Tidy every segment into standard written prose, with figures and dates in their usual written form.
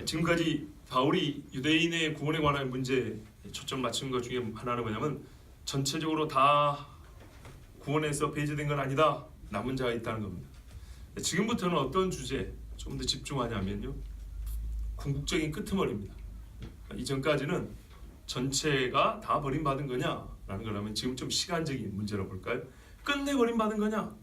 지금까지 바울이 유대인의 구원에 관한 문제에 초점 맞춘 것 중에 하나는 뭐냐면 전체적으로 다 구원에서 배제된 건 아니다. 남은 자가 있다는 겁니다. 지금부터는 어떤 주제에 좀 더 집중하냐면요, 궁극적인 끄트머리입니다. 이전까지는 전체가 다 버림받은 거냐라는 거라면 지금 좀 시간적인 문제로 볼까요? 끝내 버림받은 거냐?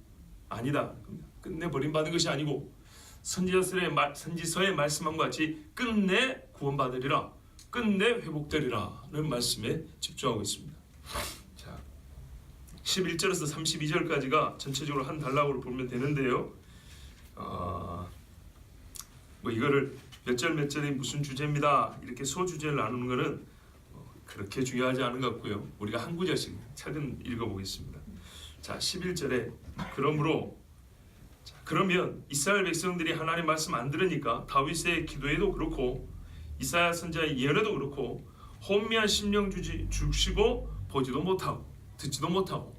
아니다. 끝내 버림받은 것이 아니고 선지서의 말씀한 것 같이 끝내 구원받으리라, 끝내 회복되리라는 말씀에 집중하고 있습니다. 자, 11절에서 32절까지가 전체적으로 한 단락으로 보면 되는데요. 뭐 이거를 몇 절 몇 절이 무슨 주제입니다 이렇게 소주제를 나누는 것은 그렇게 중요하지 않은 것 같고요. 우리가 한 구절씩 차근 읽어보겠습니다. 자, 11절에 그러면 이스라엘 백성들이 하나님 말씀 안 들으니까 다윗의 기도에도 그렇고 이사야 선지자의 예언에도 그렇고 혼미한 심령 주시고 보지도 못하고 듣지도 못하고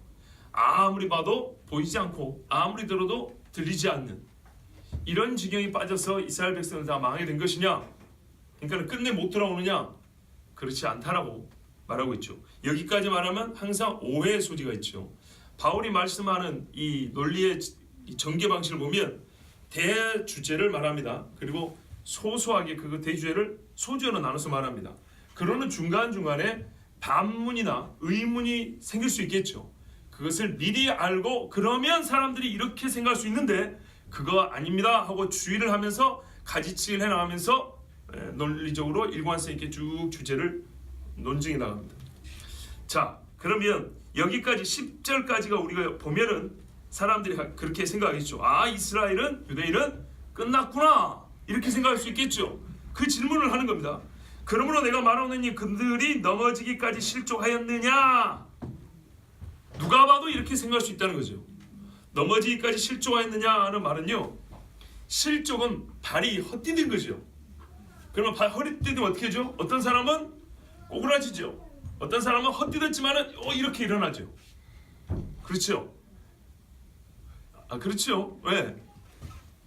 아무리 봐도 보이지 않고 아무리 들어도 들리지 않는 이런 지경이 빠져서 이스라엘 백성들 다 망하게 된 것이냐? 그러니까 끝내 못 돌아오느냐? 그렇지 않다라고 말하고 있죠. 여기까지 말하면 항상 오해의 소지가 있죠. 바울이 말씀하는 이 논리의 전개 방식을 보면 대주제를 말합니다. 그리고 소소하게 그 대주제를 소주어로 나눠서 말합니다. 그러는 중간중간에 반문이나 의문이 생길 수 있겠죠. 그것을 미리 알고 그러면 사람들이 이렇게 생각할 수 있는데 그거 아닙니다 하고 주의를 하면서 가지치기를 해나가면서 논리적으로 일관성 있게 쭉 주제를 논증해 나갑니다. 자, 그러면 여기까지 10절까지가 우리가 보면은 사람들이 그렇게 생각하겠죠. 아, 이스라엘은, 유대인은 끝났구나 이렇게 생각할 수 있겠죠. 그 질문을 하는 겁니다. 그러므로 내가 말하노니 그들이 넘어지기까지 실족하였느냐? 누가 봐도 이렇게 생각할 수 있다는 거죠. 넘어지기까지 실족하였느냐 하는 말은요, 실족은 발이 헛디딘 거죠. 그러면 발 헛디디면 어떻게 하죠? 어떤 사람은 꼬꾸라지죠. 어떤 사람은 헛디뎠지만은 이렇게 일어나죠. 그렇죠? 그렇죠. 왜?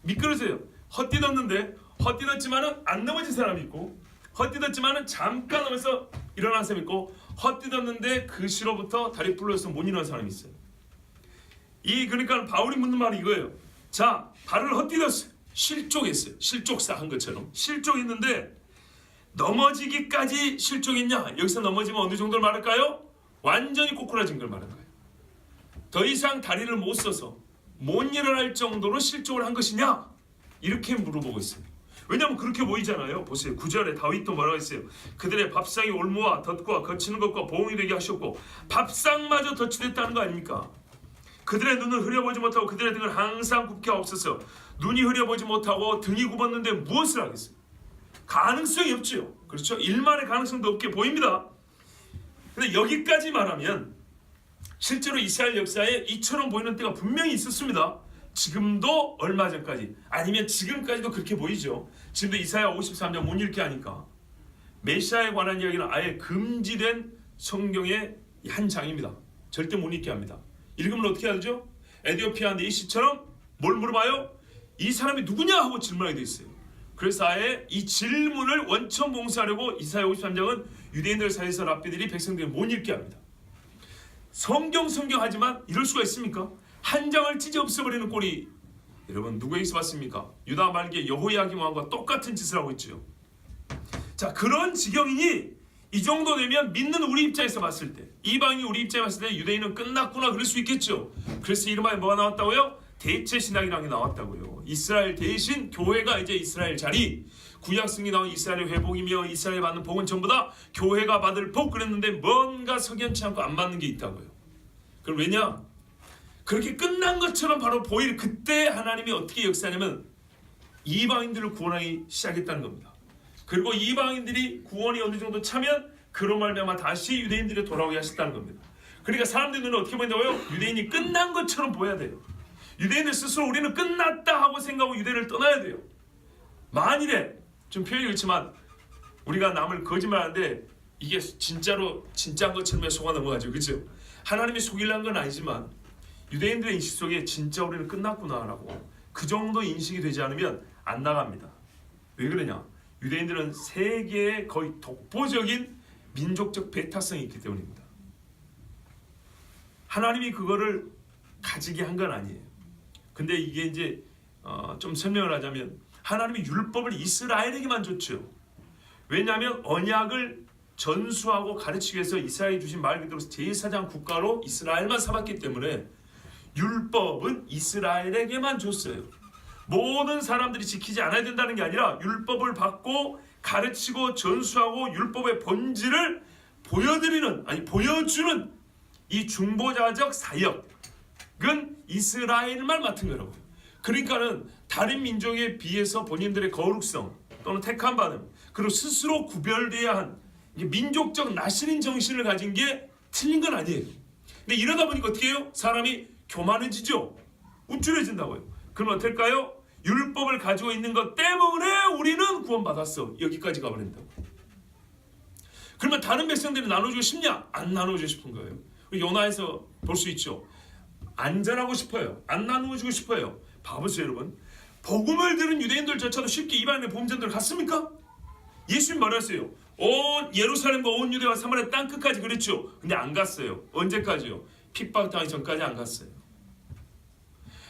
미끄러져요. 헛디뎠는데 헛디뎠지만은 안 넘어진 사람이 있고, 헛디뎠지만은 잠깐 넘어서 일어난 사람이 있고, 헛디뎠는데 그 시로부터 다리 불러서 못 일어난 사람이 있어요. 그러니까 바울이 묻는 말이 이거예요. 자, 발을 헛디뎠어요. 실족했어요. 실족사 한 것처럼 실족했는데 넘어지기까지 실족했냐? 여기서 넘어지면 어느 정도를 말할까요? 완전히 꼬꾸라진 걸 말하는 거예요. 더 이상 다리를 못 써서 못 일어날 정도로 실족을 한 것이냐? 이렇게 물어보고 있어요. 왜냐하면 그렇게 보이잖아요. 보세요. 9절에 다윗도 뭐라고 했어요? 그들의 밥상이 올무와 덫과 거치는 것과 보응이 되게 하셨고, 밥상마저 덫이됐다는 거 아닙니까? 그들의 눈을 흐려보지 못하고 그들의 등을 항상 굽게 하옵소서. 눈이 흐려보지 못하고 등이 굽었는데 무엇을 하겠어요? 가능성이 없죠. 그렇죠? 일만의 가능성도 없게 보입니다. 근데 여기까지 말하면 실제로 이스라엘 역사에 이처럼 보이는 때가 분명히 있었습니다. 지금도 얼마 전까지, 아니면 지금까지도 그렇게 보이죠. 지금도 이사야 53장 못 읽게 하니까 메시아에 관한 이야기는 아예 금지된 성경의 한 장입니다. 절대 못 읽게 합니다. 읽으면 어떻게 하죠? 에디오피아 네이시처럼 뭘 물어봐요? 이 사람이 누구냐 하고 질문하게 돼 있어요. 그래서 아예 이 질문을 원천 봉쇄하려고 이사야 53장은 유대인들 사이에서 랍비들이 백성들이 못 읽게 합니다. 성경 하지만 이럴 수가 있습니까? 한 장을 찢어 없애버리는 꼴이 여러분 누구에게서 봤습니까? 유다 말기의 여호야김 왕과 똑같은 짓을 하고 있죠. 자, 그런 지경이니 이 정도 되면 믿는 우리 입장에서 봤을 때, 이방인이 우리 입장에 봤을 때 유대인은 끝났구나 그럴 수 있겠죠. 그래서 이름하에 뭐가 나왔다고요? 대체 신학이라는 게 나왔다고요. 이스라엘 대신 교회가 이제 이스라엘 자리, 구약 성경에 나온 이스라엘의 회복이며 이스라엘이 받는 복은 전부 다 교회가 받을 복 그랬는데 뭔가 석연치 않고 안 맞는 게 있다고요. 그럼 왜냐? 그렇게 끝난 것처럼 바로 보일 그때 하나님이 어떻게 역사하냐면 이방인들을 구원하기 시작했다는 겁니다. 그리고 이방인들이 구원이 어느 정도 차면 그로 말미암아 다시 유대인들이 돌아오게 하셨다는 겁니다. 그러니까 사람들 눈에 어떻게 보인다고요? 유대인이 끝난 것처럼 보여야 돼요. 유대인들 스스로 우리는 끝났다 하고 생각하고 유대인을 떠나야 돼요. 만일에 좀 표현이 그렇지만 우리가 남을 거짓말하는데 이게 진짜로 진짜인 것처럼 속아 넘어가죠. 그렇죠? 하나님이 속이려는 건 아니지만 유대인들의 인식 속에 진짜 우리는 끝났구나라고 그 정도 인식이 되지 않으면 안 나갑니다. 왜 그러냐? 유대인들은 세계의 거의 독보적인 민족적 배타성이 있기 때문입니다. 하나님이 그거를 가지게 한 건 아니에요. 근데 이게 이제 좀 설명을 하자면 하나님이 율법을 이스라엘에게만 줬죠. 왜냐하면 언약을 전수하고 가르치기 위해서 이스라엘이 주신 말 그대로 제사장 국가로 이스라엘만 삼았기 때문에 율법은 이스라엘에게만 줬어요. 모든 사람들이 지키지 않아야 된다는 게 아니라 율법을 받고 가르치고 전수하고 율법의 본질을 보여주는 이 중보자적 사역은 이스라엘만 맡은 거라고요. 그러니까는 다른 민족에 비해서 본인들의 거룩성 또는 택함 받음 그리고 스스로 구별돼야 한 민족적 나시린 정신을 가진 게 틀린 건 아니에요. 근데 이러다 보니까 어떻게 해요? 사람이 교만해지죠. 우쭐해진다고요. 그럼 어떨까요? 율법을 가지고 있는 것 때문에 우리는 구원받았어. 여기까지 가버린다고. 그러면 다른 백성들이 나눠주고 싶냐? 안 나눠주고 싶은 거예요. 요나에서 볼 수 있죠. 안전하고 싶어요. 안 나누어주고 싶어요. 봐보세요 여러분. 복음을 들은 유대인들조차도 쉽게 이방인의 복음 전도를 갔습니까? 예수님 말했어요. 온 예루살렘과 온 유대와 사마리아 땅끝까지 그랬죠. 근데 안 갔어요. 언제까지요? 핍박당하기 전까지 안 갔어요.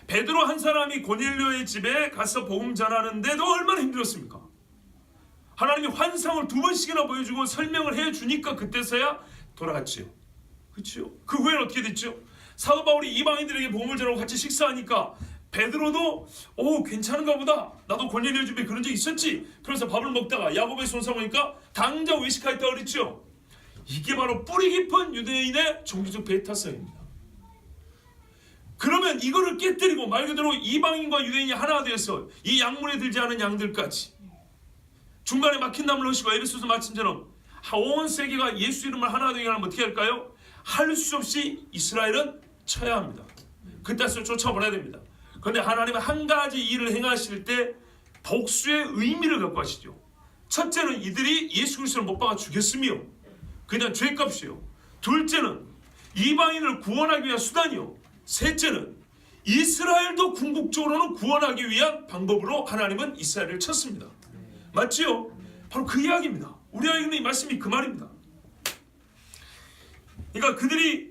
베드로 한 사람이 고넬료의 집에 가서 복음 전하는데도 얼마나 힘들었습니까? 하나님이 환상을 2번씩이나 보여주고 설명을 해주니까 그때서야 돌아갔지요. 그렇죠? 그 후에는 어떻게 됐죠? 사도 바울이 이방인들에게 복음을 전하고 같이 식사하니까 베드로도 괜찮은가 보다. 나도 고넬료 집에 그런 적 있었지. 그래서 밥을 먹다가 야곱의 손사 보니까 당장 외식하였다고 그랬죠. 이게 바로 뿌리 깊은 유대인의 종교적 배타성입니다. 그러면 이거를 깨뜨리고 말 그대로 이방인과 유대인이 하나 되어서 이 양문에 들지 않은 양들까지 중간에 막힌 나무를 허시고 에베소서 마침처럼 온 세계가 예수 이름을 하나 되게 하려면 어떻게 할까요? 할 수 없이 이스라엘은 쳐야 합니다. 그 뜻을 쫓아보내야 됩니다. 그런데 하나님은 한 가지 일을 행하실 때 복수의 의미를 갖고 하시죠. 첫째는 이들이 예수 그리스도를 못 박아 죽였으며 그냥 죄값이요. 둘째는 이방인을 구원하기 위한 수단이요. 셋째는 이스라엘도 궁극적으로는 구원하기 위한 방법으로 하나님은 이스라엘을 쳤습니다. 맞지요? 바로 그 이야기입니다. 우리가 읽는 이 말씀이 그 말입니다. 그러니까 그들이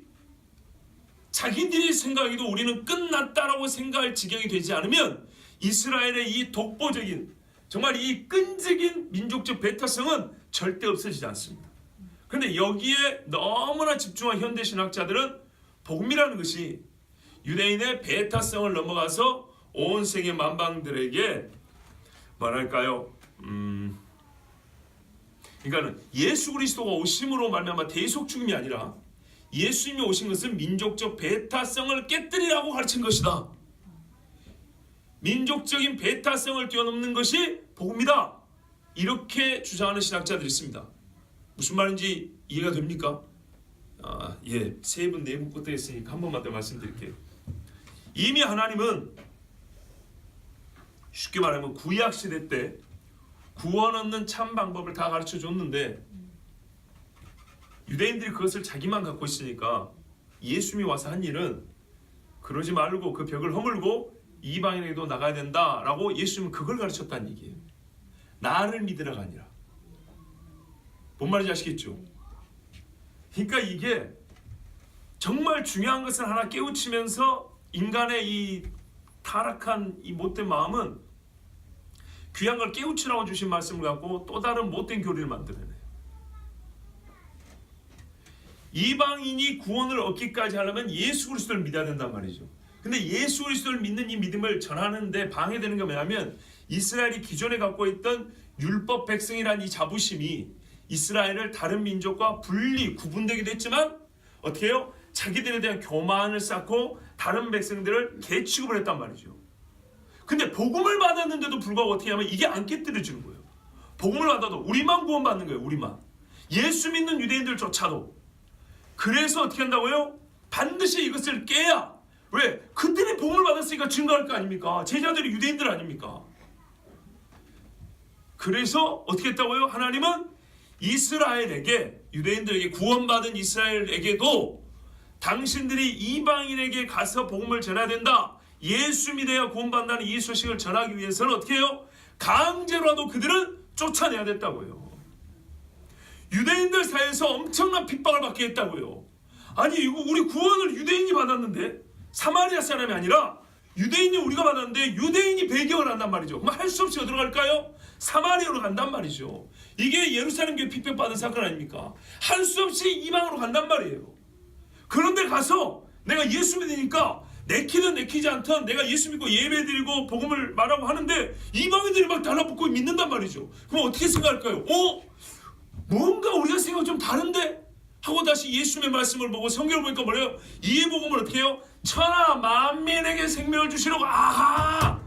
자기들이 생각해도 우리는 끝났다라고 생각할 지경이 되지 않으면 이스라엘의 이 독보적인 정말 이 끈질긴 민족적 배타성은 절대 없어지지 않습니다. 그런데 여기에 너무나 집중한 현대 신학자들은 복음이라는 것이 유대인의 배타성을 넘어가서 온 세계 만방들에게 뭐랄까요? 그러니까는 예수 그리스도가 오심으로 말미암아 대속 죽음이 아니라 예수님이 오신 것은 민족적 배타성을 깨뜨리라고 가르친 것이다. 민족적인 배타성을 뛰어넘는 것이 복음이다. 이렇게 주장하는 신학자들이 있습니다. 무슨 말인지 이해가 됩니까? 세 분, 네 분 것도 있으니까 한 번만 더 말씀드릴게요. 이미 하나님은 쉽게 말하면 구약 시대 때 구원 얻는 참 방법을 다 가르쳐 줬는데 유대인들이 그것을 자기만 갖고 있으니까 예수님이 와서 한 일은 그러지 말고 그 벽을 허물고 이방인에게도 나가야 된다라고 예수님은 그걸 가르쳤다는 얘기예요. 나를 믿으라가 아니라. 뭔 말인지 아시겠죠? 그러니까 이게 정말 중요한 것을 하나 깨우치면서 인간의 이 타락한 이 못된 마음은 귀한 걸 깨우치라고 주신 말씀을 갖고 또 다른 못된 교리를 만들어내요. 이방인이 구원을 얻기까지 하려면 예수 그리스도를 믿어야 된단 말이죠. 근데 예수 그리스도를 믿는 이 믿음을 전하는데 방해되는 게 뭐냐면 이스라엘이 기존에 갖고 있던 율법 백성이라는 이 자부심이 이스라엘을 다른 민족과 구분되기도 했지만 어떻게 해요? 자기들에 대한 교만을 쌓고 다른 백성들을 개취급을 했단 말이죠. 근데 복음을 받았는데도 불구하고 어떻게 하면 이게 안 깨뜨려지는 거예요. 복음을 받아도 우리만 구원받는 거예요. 우리만. 예수 믿는 유대인들조차도. 그래서 어떻게 한다고요? 반드시 이것을 깨야. 왜? 그들이 복음을 받았으니까 증거할 거 아닙니까? 제자들이 유대인들 아닙니까? 그래서 어떻게 했다고요? 하나님은 이스라엘에게, 유대인들에게, 구원받은 이스라엘에게도 당신들이 이방인에게 가서 복음을 전해야 된다. 예수 믿어야 구원받는다는 이 소식을 전하기 위해서는 어떻게 해요? 강제로라도 그들은 쫓아내야 됐다고요. 유대인들 사이에서 엄청난 핍박을 받게 했다고요. 아니 이거 우리 구원을 유대인이 받았는데 사마리아 사람이 아니라 유대인이 우리가 받았는데 유대인이 배경을 한단 말이죠. 그럼 할 수 없이 어디로 갈까요? 사마리아로 간단 말이죠. 이게 예루살렘 교회 핍박받은 사건 아닙니까? 할 수 없이 이방으로 간단 말이에요. 그런데 가서 내가 예수 믿으니까 내키든 내키지 않든 내가 예수 믿고 예배드리고 복음을 말하고 하는데 이방인들이 막 달라붙고 믿는단 말이죠. 그럼 어떻게 생각할까요? 뭔가 우리가 생각 좀 다른데? 하고 다시 예수님의 말씀을 보고 성경을 보니까 뭐래요? 이 복음을 어떻게 해요? 천하 만민에게 생명을 주시려고. 아하!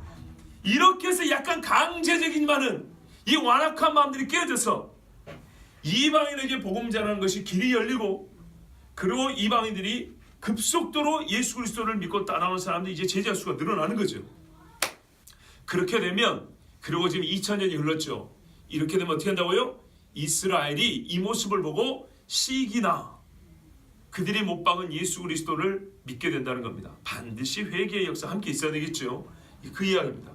이렇게 해서 약간 강제적인 많은 이 완악한 마음들이 깨져서 이방인에게 복음 전하는 것이 길이 열리고, 그리고 이방인들이 급속도로 예수 그리스도를 믿고 따라오는 사람들이 이제 제자 수가 늘어나는 거죠. 그렇게 되면, 그리고 지금 2000년이 흘렀죠. 이렇게 되면 어떻게 한다고요? 이스라엘이 이 모습을 보고 시기나 그들이 못 박은 예수 그리스도를 믿게 된다는 겁니다. 반드시 회개의 역사 함께 있어야 되겠죠. 그 이야기입니다.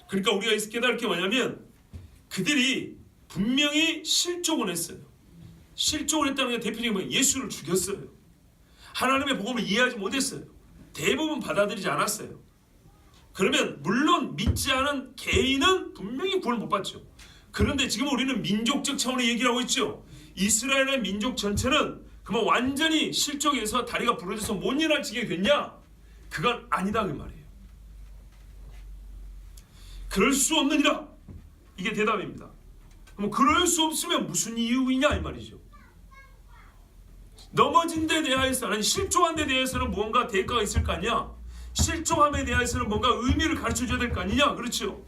그러니까 우리가 깨달을 게 뭐냐면, 그들이 분명히 실족을 했어요. 실족을 했다는 게 대표적인 뭐예요? 예수를 죽였어요. 하나님의 복음을 이해하지 못했어요. 대부분 받아들이지 않았어요. 그러면 물론 믿지 않은 개인은 분명히 구원을 못 받죠. 그런데 지금 우리는 민족적 차원의 얘기를 하고 있죠. 이스라엘의 민족 전체는 그만 완전히 실족해서 다리가 부러져서 못 일어날 지경이 됐냐? 그건 아니다 그 말이에요. 그럴 수 없느니라, 이게 대답입니다. 그럼 그럴 수 없으면 무슨 이유이냐 이 말이죠. 넘어진 데 대하여서, 아니 실족한 데 대해서는 무언가 대가가 있을 거 아니냐? 실족함에 대해서는 뭔가 의미를 가르쳐줘야 될 거 아니냐? 그렇죠.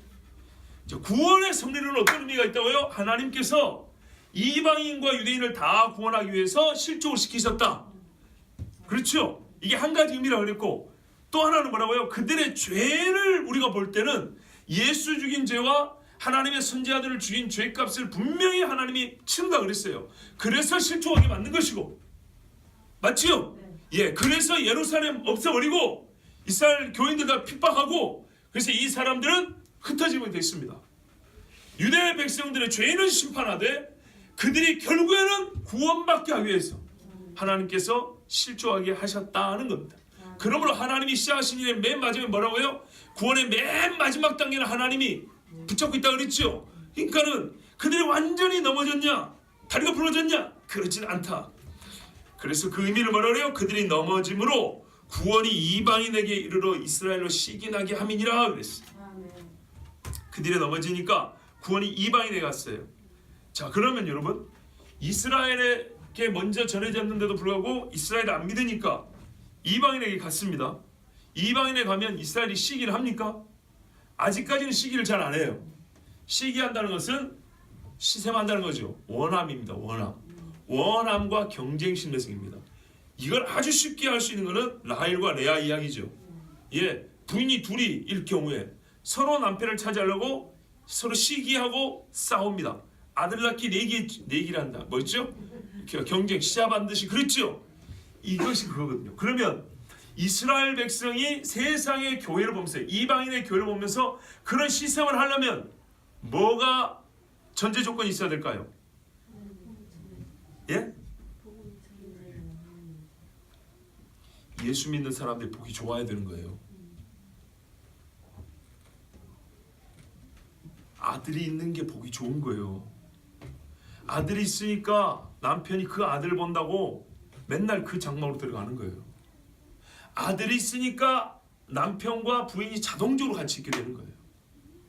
구원의 섭리는 어떤 의미가 있다고요? 하나님께서 이방인과 유대인을 다 구원하기 위해서 실족을 시키셨다. 그렇죠. 이게 한 가지 의미라고 그랬고, 또 하나는 뭐라고요? 그들의 죄를 우리가 볼 때는 예수 죽인 죄와 하나님의 선지자들을 죽인 죄값을 분명히 하나님이 치른다 그랬어요. 그래서 실족하게 만든 것이고, 맞지요? 예, 그래서 예루살렘 없애버리고 이스라엘 교인들 다 핍박하고, 그래서 이 사람들은 흩어지게 됐습니다. 유대 백성들의 죄는 심판하되 그들이 결국에는 구원받게 하기 위해서 하나님께서 실족하게 하셨다는 겁니다. 그러므로 하나님이 시작하신 일의 맨 마지막에 뭐라고요? 구원의 맨 마지막 단계는 하나님이 붙잡고 있다 그랬죠. 그러니까는 그들이 완전히 넘어졌냐? 다리가 부러졌냐? 그렇진 않다. 그래서 그 의미를 뭐라 그래요? 그들이 넘어짐으로 구원이 이방인에게 이르러 이스라엘로 시기나게 함이니라 그랬어요. 그들이 넘어지니까 구원이 이방인에게 갔어요. 자, 그러면 여러분, 이스라엘에게 먼저 전해졌는데도 불구하고 이스라엘이 안 믿으니까 이방인에게 갔습니다. 이방인에 가면 이스라엘이 시기를 합니까? 아직까지는 시기를 잘 안 해요. 시기한다는 것은 시샘한다는 거죠. 원함입니다. 원함과 경쟁심의 생깁니다. 이걸 아주 쉽게 할 수 있는 것은 라헬과 레아 이야기죠. 예, 부인이 둘이일 경우에 서로 남편을 차지하려고 서로 시기하고 싸웁니다. 아들 낳기 내기를 한다. 뭐였죠? 경쟁, 시합하듯이. 그랬죠? 이것이 그거거든요. 그러면 이스라엘 백성이 세상의 교회를 보면서, 이방인의 교회를 보면서 그런 시샘을 하려면 뭐가 전제 조건이 있어야 될까요? 예? 예수 믿는 사람들이 보기 좋아야 되는 거예요. 아들이 있는 게 보기 좋은 거예요. 아들이 있으니까 남편이 그 아들을 본다고 맨날 그 장막으로 들어가는 거예요. 아들이 있으니까 남편과 부인이 자동적으로 같이 있게 되는 거예요.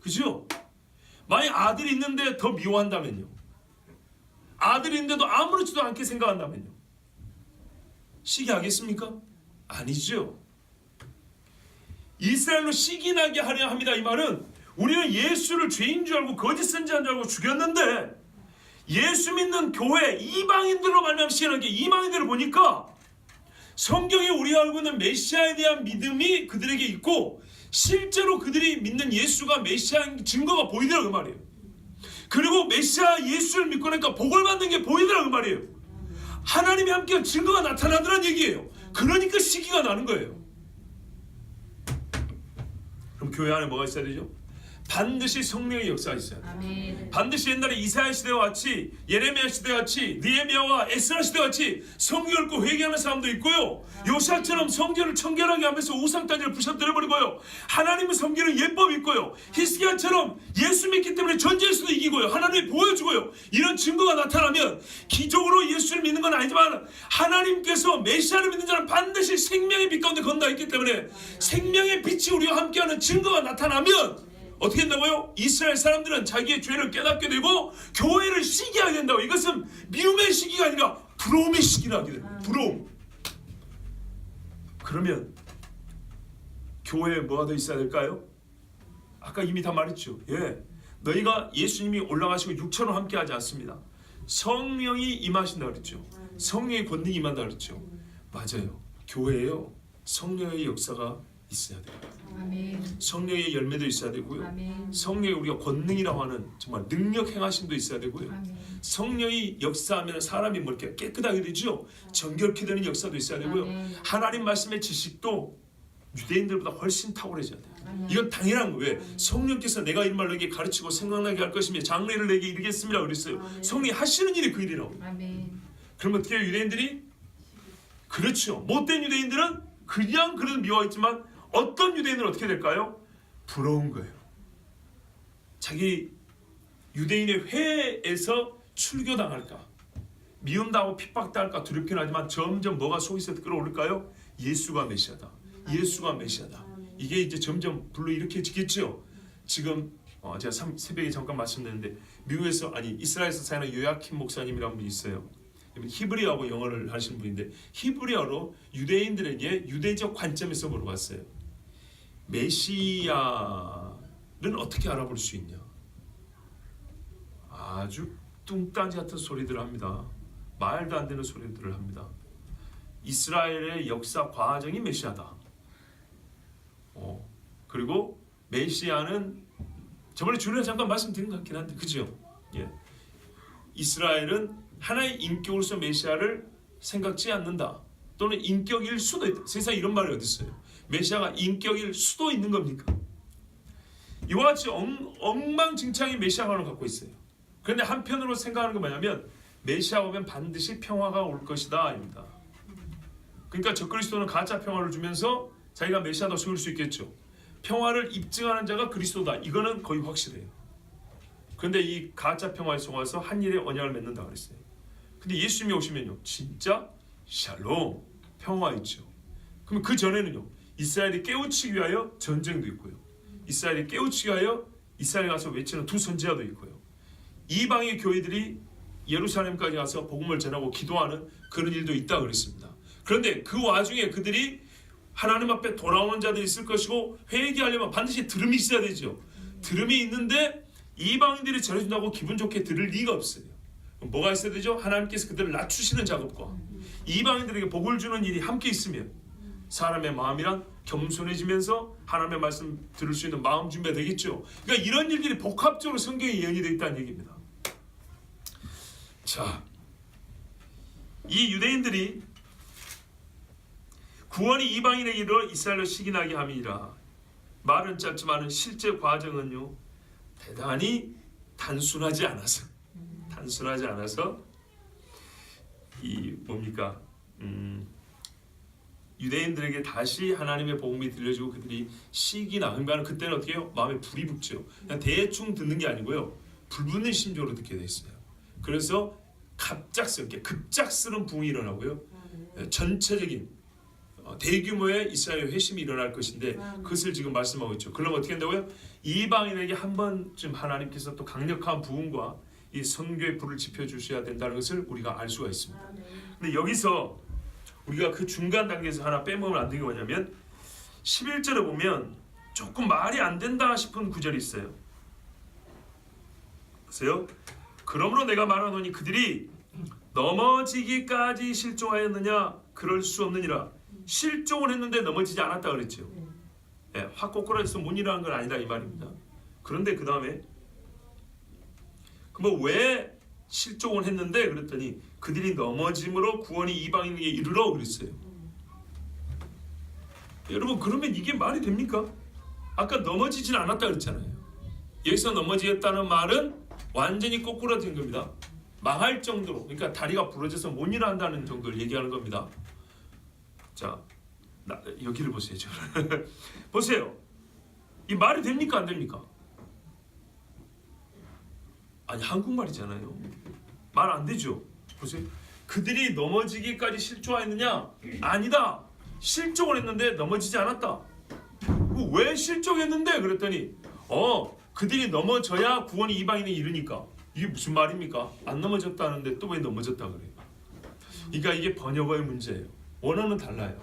그죠? 만약 아들이 있는데 더 미워한다면요, 아들이 있는데도 아무렇지도 않게 생각한다면요, 시기하겠습니까? 아니죠. 이스라엘로 시기나게 하려 합니다. 이 말은 우리는 예수를 죄인 줄 알고 거짓 선지자인 줄 알고 죽였는데, 예수 믿는 교회 이방인들로 말미암아 시기하는 게, 이방인들을 보니까 성경에 우리가 알고 있는 메시아에 대한 믿음이 그들에게 있고 실제로 그들이 믿는 예수가 메시아인 증거가 보이더라고 그 말이에요. 그리고 메시아 예수를 믿고 나니까 복을 받는 게 보이더라고 그 말이에요. 하나님이 함께한 증거가 나타나더란 얘기예요. 그러니까 시기가 나는 거예요. 그럼 교회 안에 뭐가 있어야 되죠? 반드시 성령의 역사가 있어야 돼요. 아멘. 반드시 옛날에 이사야 시대와 같이, 예레미야 시대와 같이, 느헤미야와 에스라 시대와 같이 성경 읽고 회개하는 사람도 있고요, 요시야처럼 성전을 청결하게 하면서 우상단지를 부셔뜨려버리고요, 하나님을 섬기는 예법이 있고요, 히스기야처럼 예수 믿기 때문에 전쟁에서도 이기고요, 하나님이 보여주고요, 이런 증거가 나타나면 기적으로 예수를 믿는 건 아니지만 하나님께서 메시아를 믿는 자는 반드시 생명의 빛 가운데 건너 있기 때문에 생명의 빛이 우리와 함께하는 증거가 나타나면 어떻게 된다고요? 이스라엘 사람들은 자기의 죄를 깨닫게 되고 교회를 시기하게 된다고. 이것은 미움의 시기가 아니라 부러움의 시기라 하게 됩니다. 부러움. 그러면 교회에 뭐가 더 있어야 될까요? 아까 이미 다 말했죠. 너희가 예수님이 올라가시고 육체로 함께 하지 않습니다. 성령이 임하신다 그랬죠. 성령의 권능이 임한다 그랬죠. 맞아요. 교회에요, 성령의 역사가 있어야 돼요. 아멘. 성령의 열매도 있어야 되고요. 아멘. 성령의 우리가 권능이라고 하는 정말 능력 행하심도 있어야 되고요. 아멘. 성령이 역사하면 사람이 뭐 이렇게 깨끗하게 되죠. 정결케 되는 역사도 있어야 되고요. 아멘. 하나님 말씀의 지식도 유대인들보다 훨씬 탁월해져야 돼요. 아멘. 이건 당연한 거예요. 왜? 성령께서 내가 이런 말을 너에게 가르치고 생각나게 할 것이며 장래를 내게 이르겠습니다 그랬어요. 아멘. 성령이 하시는 일이 그 일이라고. 아멘. 그럼 어떻게 해요, 유대인들이? 그렇죠. 못된 유대인들은 그냥 그래도 미워했지만 어떤 유대인은 어떻게 될까요? 부러운 거예요. 자기 유대인의 회에서 출교당할까, 미움당하고 핍박당할까 두렵긴 하지만 점점 뭐가 속에서 끌어올릴까요? 예수가 메시아다. 예수가 메시아다. 이게 이제 점점 불러일으켜지겠죠. 지금 제가 새벽에 잠깐 말씀드렸는데 미국에서, 아니 이스라엘에서 사는 요야킴 목사님이라는 분이 있어요. 히브리어하고 영어를 하시는 분인데 히브리어로 유대인들에게 유대적 관점에서 물어봤어요. 메시아는 어떻게 알아볼 수 있냐? 아주 뚱딴지 같은 소리들을 합니다. 말도 안 되는 소리들을 합니다. 이스라엘의 역사 과정이 메시아다. 그리고 메시아는 저번에 주례 잠깐 말씀드린 것 같긴 한데, 그죠? 이스라엘은 하나의 인격으로서 메시아를 생각지 않는다. 또는 인격일 수도 있다. 세상에 이런 말이 어디 있어요? 메시아가 인격일 수도 있는 겁니까? 이와 같이 엉망진창의 메시아관을 갖고 있어요. 그런데 한편으로 생각하는 건 뭐냐면 메시아 오면 반드시 평화가 올 것이다 입니다. 그러니까 적그리스도는 가짜 평화를 주면서 자기가 메시아다 속일 수 있겠죠. 평화를 입증하는 자가 그리스도다. 이거는 거의 확실해요. 그런데 이 가짜 평화에 속아서 한 일에 언약을 맺는다 그랬어요. 근데 예수님이 오시면요, 진짜 샬롬, 평화 있죠. 그럼 그 전에는요, 이스라엘이 깨우치기 위하여 전쟁도 있고요, 이스라엘이 깨우치기 위하여 이스라엘에 가서 외치는 두 선지자도 있고요, 이방의 교회들이 예루살렘까지 가서 복음을 전하고 기도하는 그런 일도 있다 그랬습니다. 그런데 그 와중에 그들이 하나님 앞에 돌아오는 자들이 있을 것이고 회개하려면 반드시 들음이 있어야 되죠. 들음이 있는데 이방인들이 전해준다고 기분 좋게 들을 리가 없어요. 뭐가 있어야 되죠? 하나님께서 그들을 낮추시는 작업과 이방인들에게 복을 주는 일이 함께 있으면 사람의 마음이란 겸손해지면서 하나님의 말씀 들을 수 있는 마음 준비가 되겠죠. 그러니까 이런 일들이 복합적으로 성경에 예언이 되어 있다는 얘기입니다. 자, 이 유대인들이 구원이 이방인에게 이르러 이스라엘로 시기나게 함이라. 말은 짧지만 실제 과정은요, 대단히 단순하지 않아서 이 뭡니까, 유대인들에게 다시 하나님의 복음이 들려지고 그들이 시기나, 그러니까 그때는 어떻게 해요? 마음에 불이 붙죠. 그냥 대충 듣는 게 아니고요, 불붙는 심정으로 듣게 돼 있어요. 그래서 갑작스럽게 급작스러운 부흥이 일어나고요, 전체적인 대규모의 이스라엘 회심이 일어날 것인데 그것을 지금 말씀하고 있죠. 그러면 어떻게 한다고요? 이방인에게 한 번쯤 하나님께서 또 강력한 부흥과 이 선교의 불을 지펴주셔야 된다는 것을 우리가 알 수가 있습니다. 근데 여기서 우리가 그 중간 단계에서 하나 빼먹으면 안 되는 게 뭐냐면 11절에 보면 조금 말이 안 된다 싶은 구절이 있어요. 보세요. 그러므로 내가 말하노니 그들이 넘어지기까지 실족하였느냐? 그럴 수 없느니라. 실족을 했는데 넘어지지 않았다 그랬죠. 확 꼬꾸라져서 못 일어나는 건 아니다 이 말입니다. 그런데 그 다음에 그럼 왜 실족을 했는데 그랬더니 그들이 넘어짐으로 구원이 이방인에게 이르러 그랬어요. 여러분, 그러면 이게 말이 됩니까? 아까 넘어지진 않았다 그랬잖아요. 여기서 넘어지겠다는 말은 완전히 꼬꾸라진 겁니다. 망할 정도로, 그러니까 다리가 부러져서 못 일어난다는 정도를 얘기하는 겁니다. 자, 여기를 보세요. 보세요. 이 말이 됩니까 안 됩니까? 아니 한국말이잖아요. 말 안 되죠. 보세요. 그들이 넘어지기까지 실족하였느냐? 아니다. 실족을 했는데 넘어지지 않았다. 왜 실족했는데? 그랬더니 그들이 넘어져야 구원이 이방인에 이르니까. 이게 무슨 말입니까? 안 넘어졌다는데 또 왜 넘어졌다 그래요? 그러니까 이게 번역어의 문제예요. 원어는 달라요.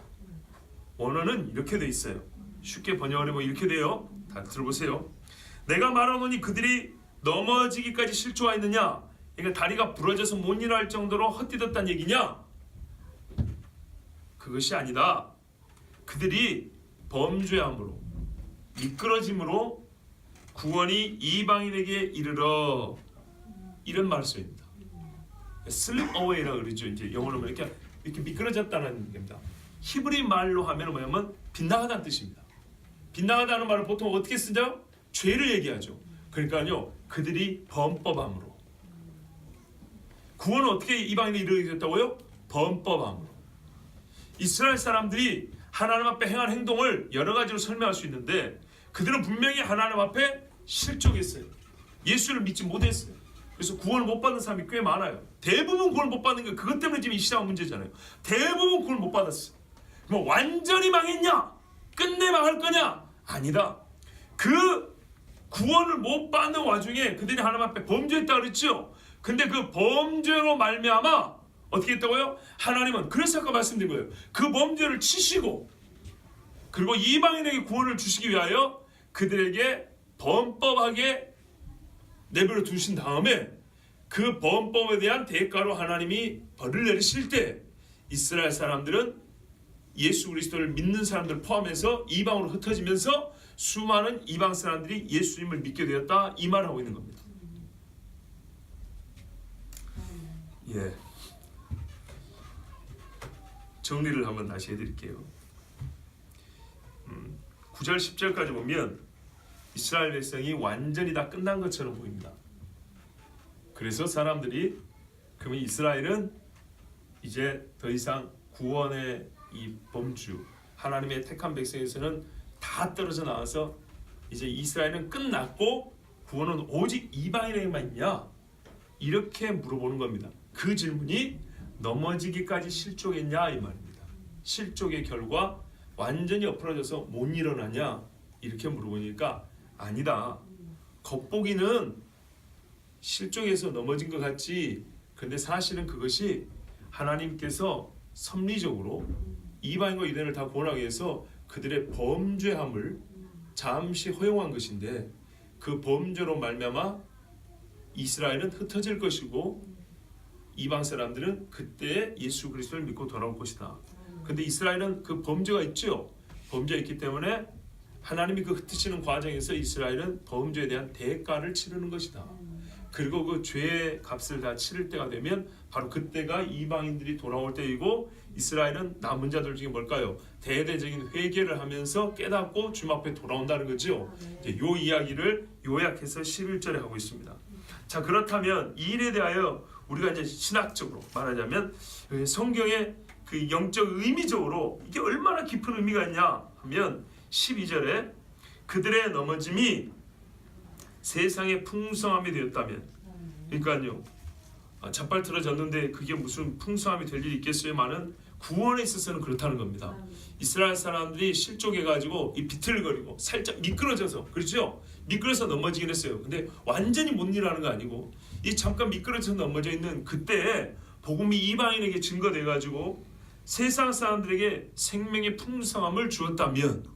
원어는 이렇게 돼 있어요. 쉽게 번역을 해보면 이렇게 돼요. 다 들어보세요. 내가 말하노니 그들이 넘어지기까지 실족하였느냐? 그러니까 다리가 부러져서 못 일어날 정도로 헛디뎠다는 얘기냐? 그것이 아니다. 그들이 범죄함으로 미끄러짐으로 구원이 이방인에게 이르러, 이런 말씀입니다. slip away라 그러죠. 이제 영어로 이렇게 미끄러졌다는 겁니다. 히브리 말로 하면 뭐냐면 빗나가다는 뜻입니다. 빗나가다는 말을 보통 어떻게 쓰죠? 죄를 얘기하죠. 그러니까요, 그들이 범법함으로. 구원은 어떻게 이방인에 이르게 됐다고요? 범법함으로. 이스라엘 사람들이 하나님 앞에 행한 행동을 여러 가지로 설명할 수 있는데 그들은 분명히 하나님 앞에 실족했어요. 예수를 믿지 못했어요. 그래서 구원을 못 받는 사람이 꽤 많아요. 대부분 구원을 못 받는 게 그것 때문에 지금 이 시장은 문제잖아요. 대부분 구원을 못 받았어요. 뭐 완전히 망했냐? 끝내 망할 거냐? 아니다. 그 구원을 못 받는 와중에 그들이 하나님 앞에 범죄했다 그랬죠. 근데 그 범죄로 말미암아 어떻게 했다고요? 하나님은, 그래서 아까 말씀드린 거예요. 그 범죄를 치시고 그리고 이방인에게 구원을 주시기 위하여 그들에게 범법하게 내버려 두신 다음에 그 범법에 대한 대가로 하나님이 벌을 내리실 때 이스라엘 사람들은 예수 그리스도를 믿는 사람들 포함해서 이방으로 흩어지면서 수많은 이방 사람들이 예수님을 믿게 되었다, 이 말을 하고 있는 겁니다. 예. 정리를 한번 다시 해드릴게요. 9절 10절까지 보면 이스라엘 백성이 완전히 다 끝난 것처럼 보입니다. 그래서 사람들이 그러면 이스라엘은 이제 더 이상 구원의 이 범주, 하나님의 택한 백성에서는 다 떨어져 나와서 이제 이스라엘은 끝났고 구원은 오직 이방인에게만 있냐? 이렇게 물어보는 겁니다. 그 질문이 넘어지기까지 실족했냐 이 말입니다. 실족의 결과 완전히 엎어져서 못 일어나냐 이렇게 물어보니까 아니다. 겉보기는 실족해서 넘어진 것 같지. 근데 사실은 그것이 하나님께서 섭리적으로 이방인과 유대인을 다 구원하기 위해서 그들의 범죄함을 잠시 허용한 것인데 그 범죄로 말미암아 이스라엘은 흩어질 것이고 이방 사람들은 그때 예수 그리스도를 믿고 돌아올 것이다. 근데 이스라엘은 그 범죄가 있죠. 범죄가 있기 때문에 하나님이 그 흩으시는 과정에서 이스라엘은 범죄에 대한 대가를 치르는 것이다. 그리고 그 죄의 값을 다 치를 때가 되면 바로 그때가 이방인들이 돌아올 때이고 이스라엘은 남은 자들 중에 뭘까요? 대대적인 회개를 하면서 깨닫고 주님 앞에 돌아온다는 거죠. 이제 요 이야기를 요약해서 11절에 하고 있습니다. 자, 그렇다면 이 일에 대하여 우리가 이제 신학적으로 말하자면 성경의 그 영적 의미적으로 이게 얼마나 깊은 의미가 있냐 하면 12절에 그들의 넘어짐이 세상의 풍성함이 되었다면, 그러니까요 자빨 틀어졌는데 그게 무슨 풍성함이 될 일이 있겠어요만은 구원에 있어서는 그렇다는 겁니다. 이스라엘 사람들이 실족해가지고 이 비틀거리고 살짝 미끄러져서, 그렇죠? 미끄러져서 넘어지긴 했어요. 근데 완전히 못 일어나는 거 아니고 이 잠깐 미끄러져서 넘어져 있는 그때 복음이 이방인에게 증거돼가지고 세상 사람들에게 생명의 풍성함을 주었다면,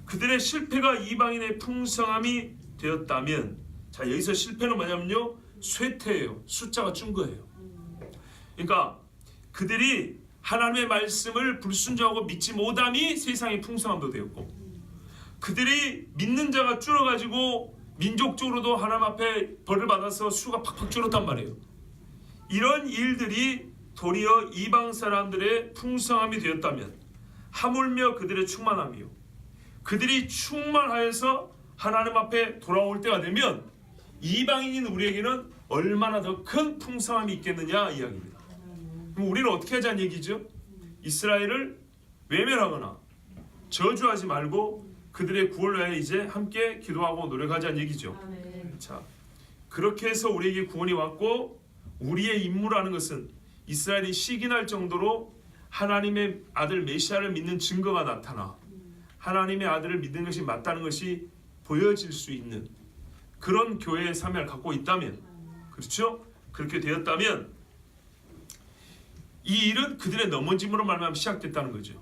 그들의 실패가 이방인의 풍성함이 되었다면, 자 여기서 실패는 뭐냐면요 쇠퇴예요. 숫자가 준 거예요. 그러니까 그들이 하나님의 말씀을 불순종하고 믿지 못함이 세상의 풍성함도 되었고, 그들이 믿는 자가 줄어가지고 민족적으로도 하나님 앞에 벌을 받아서 수가 팍팍 줄었단 말이에요. 이런 일들이 도리어 이방 사람들의 풍성함이 되었다면 하물며 그들의 충만함이요, 그들이 충만하여서 하나님 앞에 돌아올 때가 되면 이방인인 우리에게는 얼마나 더 큰 풍성함이 있겠느냐 이야기입니다. 그럼 우리는 어떻게 하자는 얘기죠? 이스라엘을 외면하거나 저주하지 말고 그들의 구원을 위해 이제 함께 기도하고 노력하자는 얘기죠. 자, 그렇게 해서 우리에게 구원이 왔고 우리의 임무라는 것은 이스라엘이 시기날 정도로 하나님의 아들 메시아를 믿는 증거가 나타나 하나님의 아들을 믿는 것이 맞다는 것이 보여질 수 있는 그런 교회의 사명을 갖고 있다면, 그렇죠? 그렇게 되었다면 이 일은 그들의 넘어짐으로 말미암아 시작됐다는 거죠.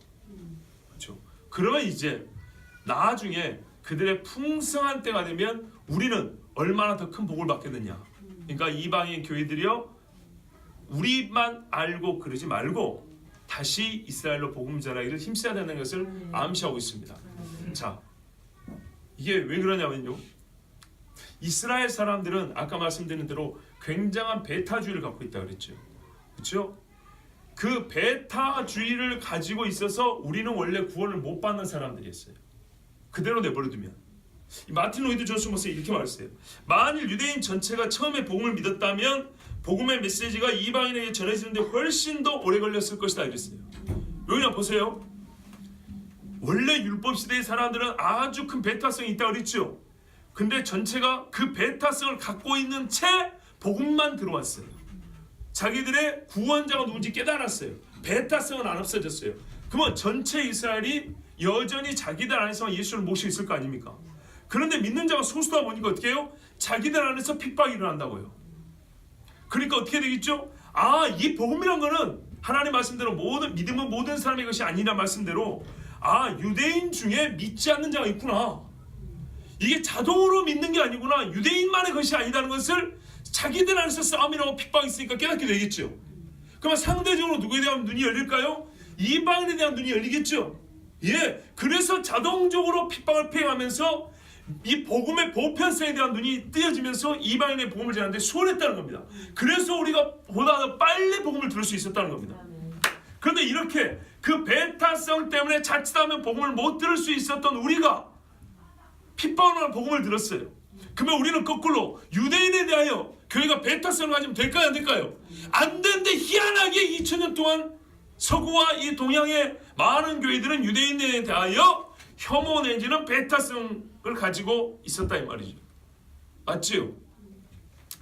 그렇죠? 그러면 이제 나중에 그들의 풍성한 때가 되면 우리는 얼마나 더 큰 복을 받겠느냐. 그러니까 이방인 교회들이요, 우리만 알고 그러지 말고 다시 이스라엘로 복음 전하기를 힘써야 된다는 것을 암시하고 있습니다. 자, 이게 왜 그러냐면요, 이스라엘 사람들은 아까 말씀드린 대로 굉장한 베타주의를 갖고 있다고 그랬죠. 그렇죠? 그 베타주의를 가지고 있어서 우리는 원래 구원을 못 받는 사람들이었어요. 그대로 내버려두면. 마틴 로이드 존스 목사가 이렇게 말했어요. 만일 유대인 전체가 처음에 복음을 믿었다면 복음의 메시지가 이방인에게 전해지는데 훨씬 더 오래 걸렸을 것이다 이랬어요. 여기나 보세요. 원래 율법 시대의 사람들은 아주 큰 베타성이 있다고 그랬죠. 근데 전체가 그 베타성을 갖고 있는 채 복음만 들어왔어요. 자기들의 구원자가 누군지 깨달았어요. 베타성은 안 없어졌어요. 그러면 전체 이스라엘이 여전히 자기들 안에서 예수를 모시고 있을 거 아닙니까? 그런데 믿는 자가 소수다 보니까 어떻게 해요? 자기들 안에서 핍박이 일어난다고요. 그러니까 어떻게 되겠죠? 아, 이 복음이란 거는 하나님 말씀대로 믿음은 모든 사람의 것이 아니라 말씀대로 유대인 중에 믿지 않는 자가 있구나. 이게 자동으로 믿는 게 아니구나. 유대인만의 것이 아니다는 것을 자기들 안에서 싸움이라고 핍박이 있으니까 깨닫게 되겠죠. 그러면 상대적으로 누구에 대한 눈이 열릴까요? 이방인에 대한 눈이 열리겠죠. 예, 그래서 자동적으로 핍박을 피해가면서 이 복음의 보편성에 대한 눈이 뜨여지면서 이방인의 복음을 전하는데 수월했다는 겁니다. 그래서 우리가 보다 더 빨리 복음을 들을 수 있었다는 겁니다. 그런데 이렇게 그 베타성 때문에 자칫하면 복음을 못 들을 수 있었던 우리가 핍박을 복음을 들었어요. 그러면 우리는 거꾸로 유대인에 대하여 교회가 베타성을 가지면 될까요, 안 될까요? 안 되는데 희한하게 2000년 동안 서구와 이 동양의 많은 교회들은 유대인에 대하여 혐오 내지는 베타성을 가지고 있었다 이 말이죠. 맞지요?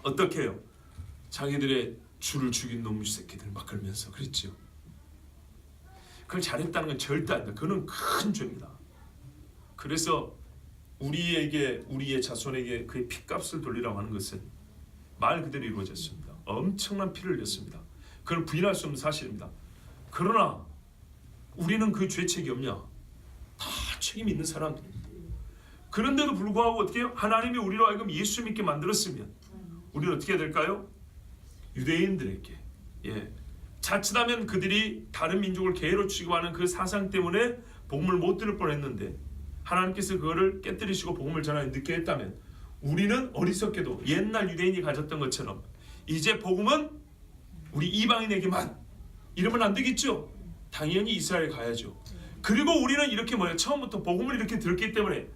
어떻게 해요? 자기들의 주를 죽인 놈의 새끼들 막 그러면서 그랬죠. 그걸 잘했다는 건 절대 아니다. 그건 큰 죄입니다. 그래서 우리의 자손에게 그의 피값을 돌리라고 하는 것은 말 그대로 이루어졌습니다. 엄청난 피를 흘렸습니다. 그걸 부인할 수 없는 사실입니다. 그러나 우리는 그 죄책이 없냐? 다 책임 있는 사람들입니다. 그런데도 불구하고 어떻게 해요? 하나님이 우리로 하여금 예수 믿게 만들었으면 우리는 어떻게 해야 될까요? 유대인들에게 자칫하면 그들이 다른 민족을 개로 취급하는 그 사상 때문에 복음을 못 들을 뻔했는데 하나님께서 그거를 깨뜨리시고 복음을 전하여 늦게 했다면 우리는 어리석게도 옛날 유대인이 가졌던 것처럼 이제 복음은 우리 이방인에게만 이러면 안 되겠죠. 당연히 이스라엘에 가야죠. 그리고 우리는 이렇게 처음부터 복음을 이렇게 들었기 때문에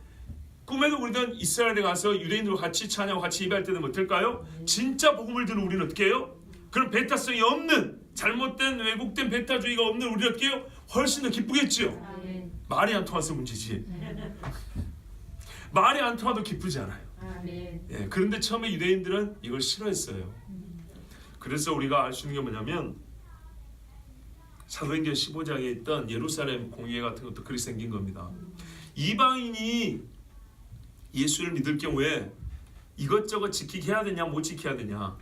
꿈에도 우리는 이스라엘에 가서 유대인들과 같이 찬양하고 같이 예배할 때는 어떨까요? 진짜 복음을 들은 우리는 어떻게 해요? 그런 베타성이 없는 잘못된 왜곡된 베타주의가 없는 우리는 어떻게 해요? 훨씬 더 기쁘겠죠. 말이 안 통해서 문제지. 말이 안 통해도 기쁘지 않아요. 그런데 처음에 유대인들은 이걸 싫어했어요. 그래서 우리가 알 수 있는 게 뭐냐면 사도행전 15장에 있던 예루살렘 공회 같은 것도 그렇게 생긴 겁니다. 이방인이 예수를 믿을 경우에 이것저것 지키게 해야 되냐 못 지켜야 되냐,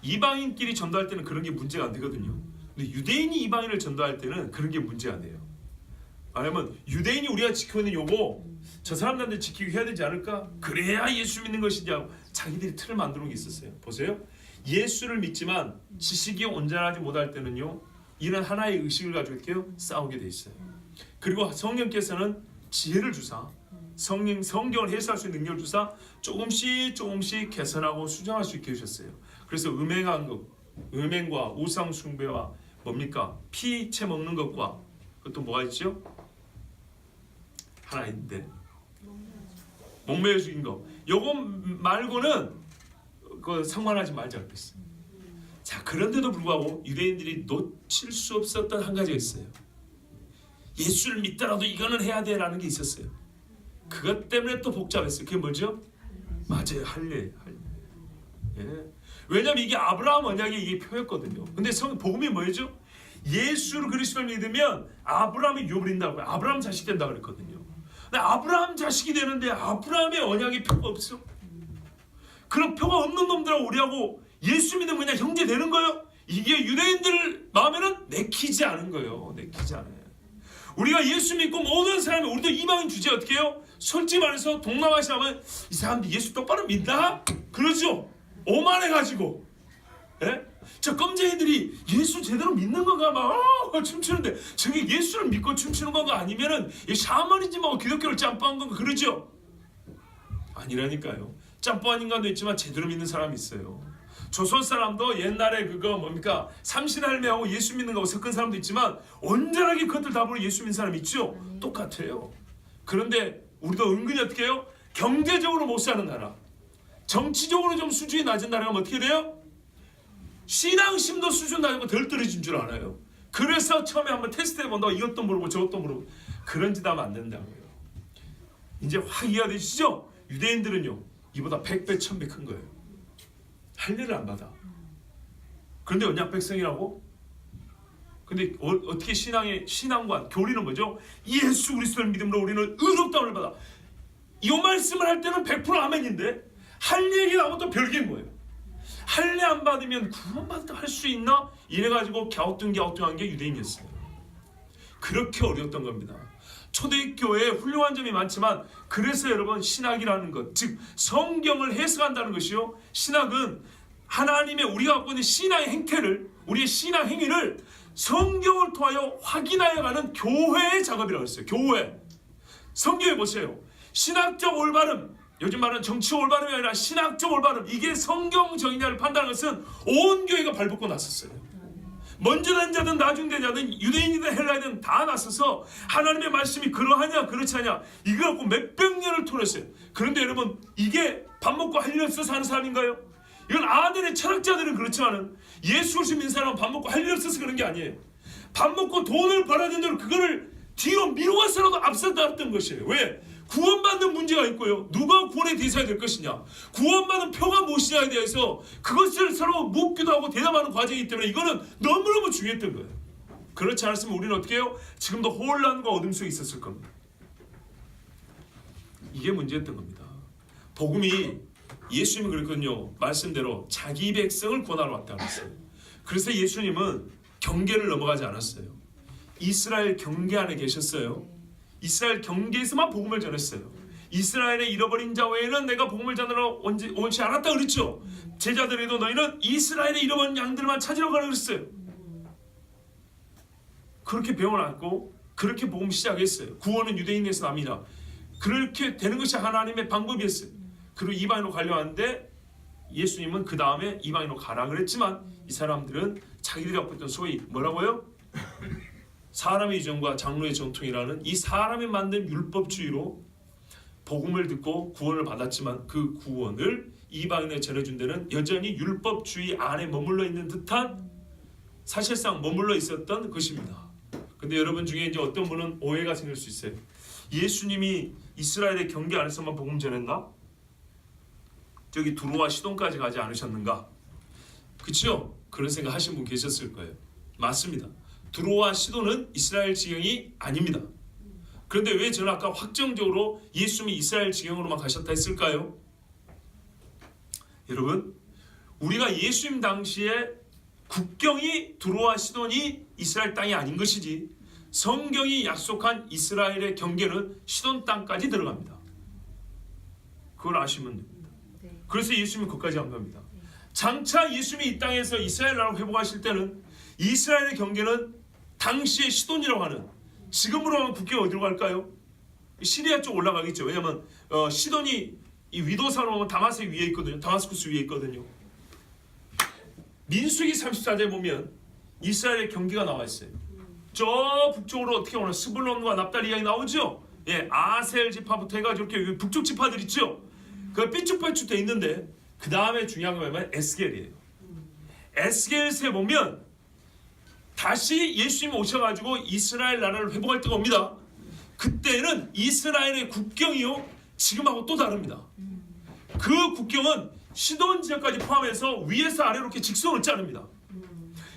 이방인끼리 전도할 때는 그런 게 문제가 안 되거든요. 근데 유대인이 이방인을 전도할 때는 그런 게 문제가 돼요. 왜냐면 유대인이 우리가 지키고 있는 요거 저 사람들한테 지키게 해야 되지 않을까? 그래야 예수 믿는 것이지 하고 자기들이 틀을 만들어 놓은 게 있었어요. 보세요. 예수를 믿지만 지식이 온전하지 못할 때는요, 이런 하나의 의식을 가지고 이렇게 싸우게 돼 있어요. 그리고 성령께서는 지혜를 주사 성경을 해석할 수 있는 능력을 주사 조금씩 개선하고 수정할 수 있게 해주셨어요. 그래서 음행과 우상 숭배와 뭡니까? 피채 먹는 것과 그것도 뭐가 있죠? 하나 있는데 목매어 죽인 거. 요거 말고는 그 상관하지 말자 그랬어요. 자, 그런데도 불구하고 유대인들이 놓칠 수 없었던 한 가지가 있어요. 예수를 믿더라도 이거는 해야 돼라는 게 있었어요. 그것 때문에 또 복잡했어요. 그게 뭐죠? 맞아요. 할례. 예. 왜냐하면 이게 아브라함 언약의 이게 표였거든요. 근데 복음이 뭐죠? 예수를 그리스도를 믿으면 아브라함이 유업을 아브라함 자식 된다 그랬거든요. 근데 아브라함 자식이 되는데 아브라함의 언약의 표가 없어. 그런 표가 없는 놈들하고 우리하고 예수 믿으면 그냥 형제 되는 거예요? 이게 유대인들 마음에는 내키지 않은 거예요. 내키지 않아요. 우리가 예수 믿고 모든 사람이 우리도 이방인 주제 어떻게 해요? 솔직히 말해서 동남아시아 하면 이 사람들 예수 똑바로 믿나? 그러죠. 오만해가지고. 예? 저 껌쟁이들이 예수 제대로 믿는 건가 막 춤추는데 저게 예수를 믿고 춤추는 건가 아니면은 샤머니즘하고 기독교를 짬뽕한 건가 그러죠? 아니라니까요. 짬뽕한 인간도 있지만 제대로 믿는 사람이 있어요. 조선 사람도 옛날에 그거 뭡니까 삼신할매하고 예수 믿는 거하고 섞은 사람도 있지만 온전하게 그것들 다 보고 예수 믿는 사람이 있죠. 똑같아요. 그런데 우리도 은근히 어떻게 해요? 경제적으로 못 사는 나라, 정치적으로 좀 수준이 낮은 나라가 어떻게 돼요? 신앙심도 수준 낮은 거 덜 떨어진 줄 알아요. 그래서 처음에 한번 테스트 해본다고 이것도 모르고 저것도 모르고 그런 짓 하면 안 된다고요. 이제 확 이해가 되시죠? 유대인들은요 이보다 100배 1000배 큰 거예요. 할례를 안 받아. 그런데 언약 백성이라고? 근데 어떻게 신앙관 교리는 뭐죠? 예수 그리스도를 믿음으로 우리는 의롭다함을 받아. 이 말씀을 할 때는 100% 아멘인데 할례 얘기 나오면 또 별개인 거예요. 할례 안 받으면 구원받다 할 수 있나? 이래가지고 갸우뚱한 게 유대인이었어요. 그렇게 어려웠던 겁니다. 초대교회에 훌륭한 점이 많지만 그래서 여러분 신학이라는 것, 즉 성경을 해석한다는 것이요. 신학은 하나님의 우리가 갖고 있는 신앙의 행태를, 우리의 신앙 행위를 성경을 통하여 확인하여가는 교회의 작업이라고 했어요. 교회. 성경에 보세요. 신학적 올바름, 요즘 말은 정치 올바름이 아니라 신학적 올바름, 이게 성경적이냐를 판단하는 것은 온 교회가 발벗고 나섰어요. 먼저 된 자든 나중 된 자든 유대인이든 헬라이든 다 나서서 하나님의 말씀이 그러하냐 그렇지 않냐 이거 갖고 몇백 년을 토했어요. 그런데 여러분 이게 밥 먹고 할 일 없어서 하는 사람인가요? 이건 아들의 철학자들은 그렇지만은 예수 그리스도 믿는 사람은 밥 먹고 할 일 없어서 그런 게 아니에요. 밥 먹고 돈을 벌어야 된다고 그거를 뒤로 미루어서라도 앞서갔던 것이에요. 왜? 구원받는 문제가 있고요. 누가 구원의 대상이 될 것이냐, 구원받는 표가 무엇이냐에 대해서 그것을 서로 묻기도 하고 대답하는 과정이기 때문에 이거는 너무너무 중요했던 거예요. 그렇지 않았으면 우리는 어떻게 해요? 지금도 혼란과 어둠 속에 있었을 겁니다. 이게 문제였던 겁니다. 복음이 예수님은 그랬거든요. 말씀대로 자기 백성을 구원하러 왔다고 했어요. 그래서 예수님은 경계를 넘어가지 않았어요. 이스라엘 경계 안에 계셨어요. 이스라엘 경계에서만 복음을 전했어요. 이스라엘의 잃어버린 자 외에는 내가 복음을 전하러 오지 않았다 그랬죠. 제자들에도 너희는 이스라엘의 잃어버린 양들만 찾으러 가라 그랬어요. 그렇게 배워놨고 그렇게 복음 시작했어요. 구원은 유대인에서 납니다. 그렇게 되는 것이 하나님의 방법이었어요. 그리고 이방인으로 가려 하는데 예수님은 그 다음에 이방인으로 가라 그랬지만 이 사람들은 자기들이 갖고 있던 소위 뭐라고요? 사람의 유전과 장로의 전통이라는 이 사람이 만든 율법주의로 복음을 듣고 구원을 받았지만 그 구원을 이방인에 전해준 데는 여전히 율법주의 안에 머물러 있는 듯한 사실상 머물러 있었던 것입니다. 근데 여러분 중에 이제 어떤 분은 오해가 생길 수 있어요. 예수님이 이스라엘의 경계 안에서만 복음 전했나? 저기 두로와 시돈까지 가지 않으셨는가? 그렇죠? 그런 생각 하신 분 계셨을 거예요. 맞습니다. 두로와 시돈은 이스라엘 지경이 아닙니다. 그런데 왜 저는 아까 확정적으로 예수님이 이스라엘 지경으로만 가셨다 했을까요? 여러분, 우리가 예수님 당시에 국경이 두로와 시돈이 이스라엘 땅이 아닌 것이지 성경이 약속한 이스라엘의 경계는 시돈 땅까지 들어갑니다. 그걸 아시면 됩니다. 그래서 예수님이 거기까지 안 갑니다. 장차 예수님이 이 땅에서 이스라엘 나라를 회복하실 때는 이스라엘의 경계는 당시의 시돈이라고 하는, 지금으로 하면 국경이 어디로 갈까요? 시리아 쪽 올라가겠죠. 왜냐하면 시돈이 이 위도사로 하면 다마스크 위에 있거든요. 다마스쿠스 위에 있거든요. 민수기 34장에 보면 이스라엘의 경계가 나와 있어요. 저 북쪽으로 어떻게 오나 스불론과 납달리 이야기 나오죠. 아셀 지파부터 해가지고 이렇게 북쪽 지파들 있죠. 그 삐쭉삐쭉 돼 있는데 그 다음에 중요한 건 뭐냐면 에스겔이에요. 에스겔서에 보면 다시 예수님이 오셔가지고 이스라엘 나라를 회복할 때가 옵니다. 그때는 이스라엘의 국경이요 지금하고 또 다릅니다. 그 국경은 시돈 지역까지 포함해서 위에서 아래로 이렇게 직선을 자릅니다.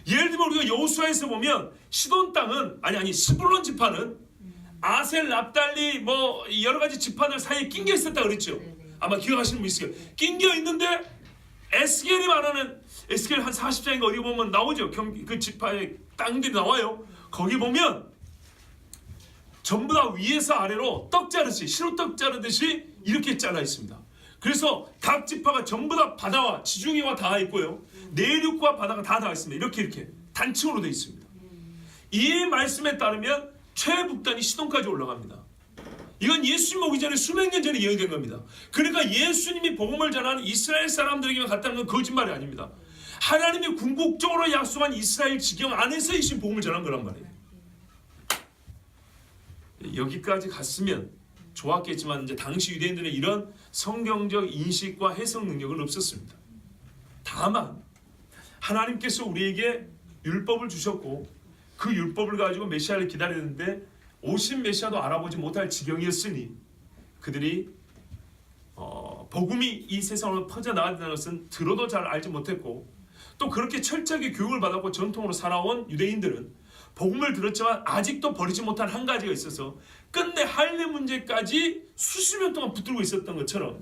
예를 들면 우리가 여호수아에서 보면 시돈 땅은 아니 스불론 지파는 아셀, 납달리 뭐 여러 가지 지파들 사이에 낑겨 있었다 그랬죠. 아마 기억하시는 분 있어요. 낑겨 있는데 에스겔이 말하는 에스겔 한 40장인가 어디 보면 나오죠. 그 지파의 땅들이 나와요. 거기 보면 전부 다 위에서 아래로 떡 자르듯이 시루떡 자르듯이 이렇게 잘라 있습니다. 그래서 각 지파가 전부 다 바다와 지중해와 닿아 있고요. 내륙과 바다가 다 닿아 있습니다. 이렇게 단층으로 되어 있습니다. 이 말씀에 따르면 최북단이 시돈까지 올라갑니다. 이건 예수님 오기 전에 수백 년 전에 예언된 겁니다. 그러니까 예수님이 복음을 전하는 이스라엘 사람들에게만 갔다는 건 거짓말이 아닙니다. 하나님이 궁극적으로 약속한 이스라엘 지경 안에서 이 복음을 전한 거란 말이에요. 여기까지 갔으면 좋았겠지만 이제 당시 유대인들은 이런 성경적 인식과 해석 능력은 없었습니다. 다만 하나님께서 우리에게 율법을 주셨고 그 율법을 가지고 메시아를 기다리는데 오신 메시아도 알아보지 못할 지경이었으니 그들이 복음이 이 세상으로 퍼져나간다는 것은 들어도 잘 알지 못했고 또 그렇게 철저하게 교육을 받았고 전통으로 살아온 유대인들은 복음을 들었지만 아직도 버리지 못한 한 가지가 있어서 끝내 할례 문제까지 수십 년 동안 붙들고 있었던 것처럼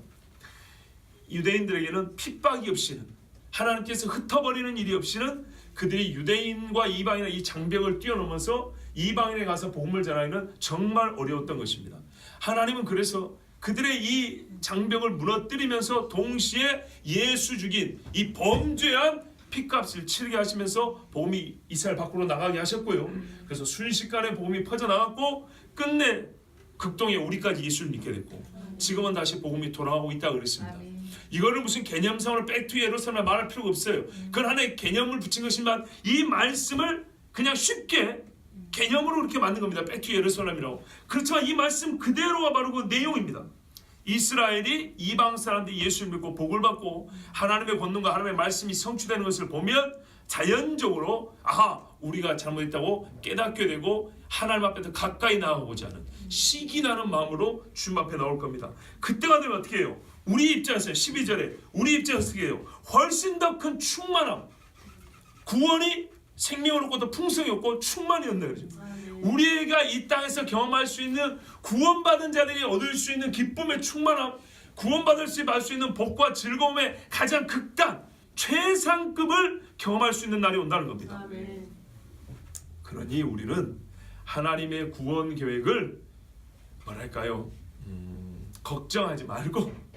유대인들에게는 핍박이 없이는 하나님께서 흩어버리는 일이 없이는 그들이 유대인과 이방인의 이 장벽을 뛰어넘어서 이방인에 가서 복음을 전하기는 정말 어려웠던 것입니다. 하나님은 그래서 그들의 이 장벽을 무너뜨리면서 동시에 예수 죽인 이 범죄한 핏값을 치르게 하시면서 복음이 이스라엘 밖으로 나가게 하셨고요. 그래서 순식간에 복음이 퍼져나갔고 끝내 극동에 우리까지 예수를 믿게 됐고 지금은 다시 복음이 돌아가고 있다고 그랬습니다. 이거를 무슨 개념상으로 백투 예루살렘 말할 필요가 없어요. 그건 하나의 개념을 붙인 것이지만 이 말씀을 그냥 쉽게 개념으로 그렇게 만든 겁니다. 백투 예루살렘이라고. 그렇지만 이 말씀 그대로가 바로 그 내용입니다. 이스라엘이 이방 사람들이 예수를 믿고 복을 받고 하나님의 권능과 하나님의 말씀이 성취되는 것을 보면 자연적으로 우리가 잘못했다고 깨닫게 되고 하나님 앞에 더 가까이 나아가고자 하는 시기 나는 마음으로 주님 앞에 나올 겁니다. 그때가 되면 어떻게 해요? 우리 입장에서 12절에 우리 입장에서 어떻게 해요? 훨씬 더 큰 충만함, 구원이 생명을 얻고 더 풍성이 없고 충만이 없는 거죠. 우리가 이 땅에서 경험할 수 있는 구원받은 자들이 얻을 수 있는 기쁨의 충만함, 구원받을 수 있는 복과 즐거움의 가장 극단, 최상급을 경험할 수 있는 날이 온다는 겁니다. 그러니 우리는 하나님의 구원 계획을 뭐랄까요? 걱정하지 말고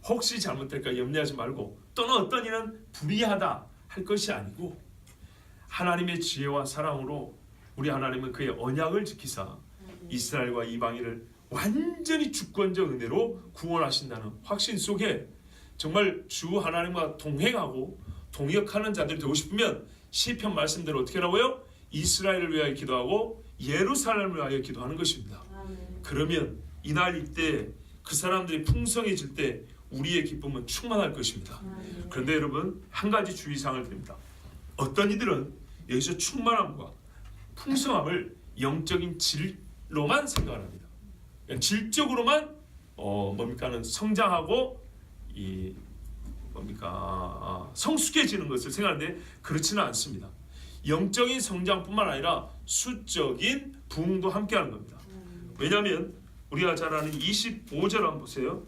혹시 잘못될까 염려하지 말고 또는 어떤 일은 불의하다 할 것이 아니고 하나님의 지혜와 사랑으로 우리 하나님은 그의 언약을 지키사 이스라엘과 이방인을 완전히 주권적 은혜로 구원하신다는 확신 속에 정말 주 하나님과 동행하고 동역하는 자들이 되고 싶으면 시편 말씀대로 어떻게 하라고요? 이스라엘을 위하여 기도하고 예루살렘을 위하여 기도하는 것입니다. 그러면 이날 이때 그 사람들이 풍성해질 때 우리의 기쁨은 충만할 것입니다. 그런데 여러분 한 가지 주의사항을 드립니다. 어떤 이들은 여기서 충만함과 풍성함을 영적인 질로만 생각을 합니다. 그러니까 질적으로만 뭡니까는 성장하고 성숙해지는 것을 생각하는데 그렇지는 않습니다. 영적인 성장뿐만 아니라 수적인 부흥도 함께하는 겁니다. 왜냐하면 우리가 잘 아는 25절 한번 보세요.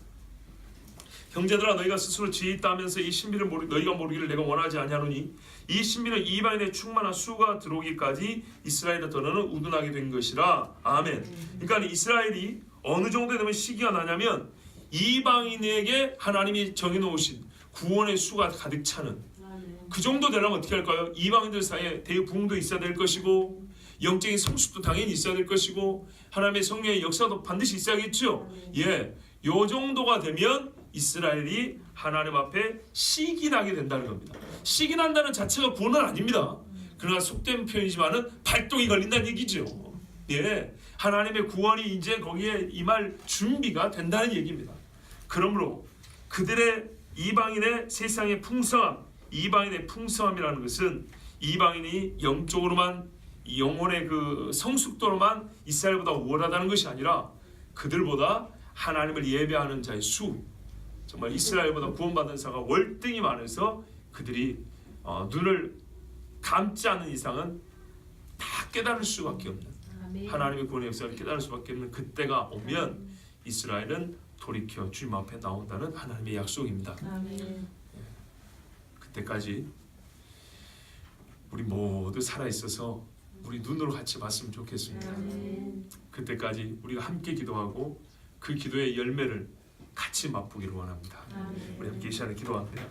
형제들아 너희가 스스로 지혜 있다 하면서 이 신비를 너희가 모르기를 내가 원하지 아니하노니 이 신비는 이방인의 충만한 수가 들어오기까지 이스라엘의 더러는 우둔하게 된 것이라. 아멘. 그러니까 이스라엘이 어느 정도 되면 시기가 나냐면 이방인에게 하나님이 정해놓으신 구원의 수가 가득 차는 그 정도 되려면 어떻게 할까요? 이방인들 사이에 대부흥도 있어야 될 것이고 영적인 성숙도 당연히 있어야 될 것이고 하나님의 성령의 역사도 반드시 있어야겠죠. 요 정도가 되면 이스라엘이 하나님 앞에 시기나게 된다는 겁니다. 시기난다는 자체가 구원은 아닙니다. 그러나 속된 표현이지만은 발동이 걸린다는 얘기죠. 하나님의 구원이 이제 거기에 임할 준비가 된다는 얘기입니다. 그러므로 그들의 이방인의 세상의 풍성함, 이방인의 풍성함이라는 것은 이방인이 영적으로만 영혼의 그 성숙도로만 이스라엘보다 우월하다는 것이 아니라 그들보다 하나님을 예배하는 자의 수, 정말 이스라엘보다 구원받은 자가 월등히 많아서 그들이 눈을 감지 않는 이상은 다 깨달을 수밖에 없는, 하나님의 구원의 역사를 깨달을 수밖에 없는 그때가 오면 이스라엘은 돌이켜 주님 앞에 나온다는 하나님의 약속입니다. 그때까지 우리 모두 살아있어서 우리 눈으로 같이 봤으면 좋겠습니다. 그때까지 우리가 함께 기도하고 그 기도의 열매를 같이 맛보기를 원합니다. 우리 함께 이 시간에 기도합니다.